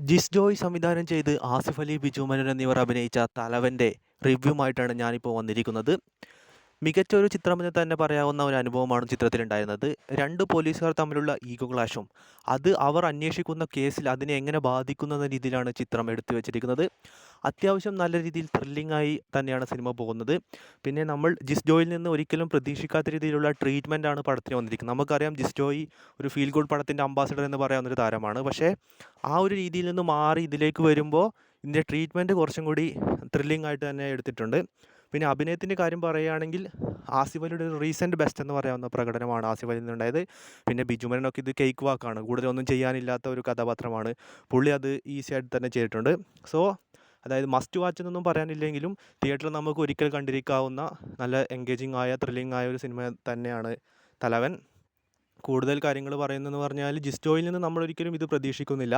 ജിസ് ജോയ് സംവിധാനം ചെയ്ത് ആസിഫ് അലി, ബിജു മേനോൻ എന്നിവർ അഭിനയിച്ച തലവൻ്റെ റിവ്യൂമായിട്ടാണ് ഞാനിപ്പോൾ വന്നിരിക്കുന്നത്. മികച്ച ഒരു ചിത്രമെന്ന് തന്നെ പറയാവുന്ന ഒരു അനുഭവമാണ് ചിത്രത്തിലുണ്ടായിരുന്നത്. 2 പോലീസുകാർ തമ്മിലുള്ള ഈഗോ ക്ലാഷും അത് അവർ അന്വേഷിക്കുന്ന കേസിൽ അതിനെ എങ്ങനെ ബാധിക്കുന്നെന്ന രീതിയിലാണ് ചിത്രം എടുത്തു വച്ചിരിക്കുന്നത്. അത്യാവശ്യം നല്ല രീതിയിൽ ത്രില്ലിംഗായി തന്നെയാണ് സിനിമ പോകുന്നത്. പിന്നെ നമ്മൾ ജിസ് ജോയിൽ നിന്ന് ഒരിക്കലും പ്രതീക്ഷിക്കാത്ത രീതിയിലുള്ള ട്രീറ്റ്മെൻറ്റാണ് പടത്തിന് വന്നിരിക്കുന്നത്. നമുക്കറിയാം ജിസ് ജോയ് ഒരു ഫീൽ ഗുഡ് പടത്തിൻ്റെ അംബാസഡർ എന്ന് പറയാവുന്നൊരു താരമാണ്. പക്ഷേ ആ ഒരു രീതിയിൽ നിന്ന് മാറി ഇതിലേക്ക് വരുമ്പോൾ ഇതിൻ്റെ ട്രീറ്റ്മെൻറ്റ് കുറച്ചും കൂടി ത്രില്ലിംഗ് ആയിട്ട് തന്നെ എടുത്തിട്ടുണ്ട്. പിന്നെ അഭിനയത്തിൻ്റെ കാര്യം പറയുകയാണെങ്കിൽ ആസിഫ് അലിയുടെ ഒരു റീസെൻറ്റ് ബെസ്റ്റ് എന്ന് പറയാവുന്ന പ്രകടനമാണ് ആസിഫ് അലിയിൽ നിന്നുണ്ടായത്. പിന്നെ ബിജു മേനോനൊക്കെ ഇത് കേക്ക് വാക്കാണ്, കൂടുതലൊന്നും ചെയ്യാനില്ലാത്ത ഒരു കഥാപാത്രമാണ്. പുള്ളി അത് ഈസി ആയിട്ട് തന്നെ ചെയ്തിട്ടുണ്ട്. സോ അതായത് മസ്റ്റ് വാച്ച് എന്നൊന്നും പറയാനില്ലെങ്കിലും തിയേറ്ററിൽ നമുക്ക് ഒരിക്കൽ കണ്ടിരിക്കാവുന്ന നല്ല എൻഗേജിങ് ആയ ത്രില്ലിംഗ് ആയ ഒരു സിനിമ തന്നെയാണ് തലവൻ. കൂടുതൽ കാര്യങ്ങൾ പറയുന്നതെന്ന് പറഞ്ഞാൽ ജിസ് ജോയിൽ നിന്ന് നമ്മൾ ഒരിക്കലും ഇത് പ്രതീക്ഷിക്കുന്നില്ല.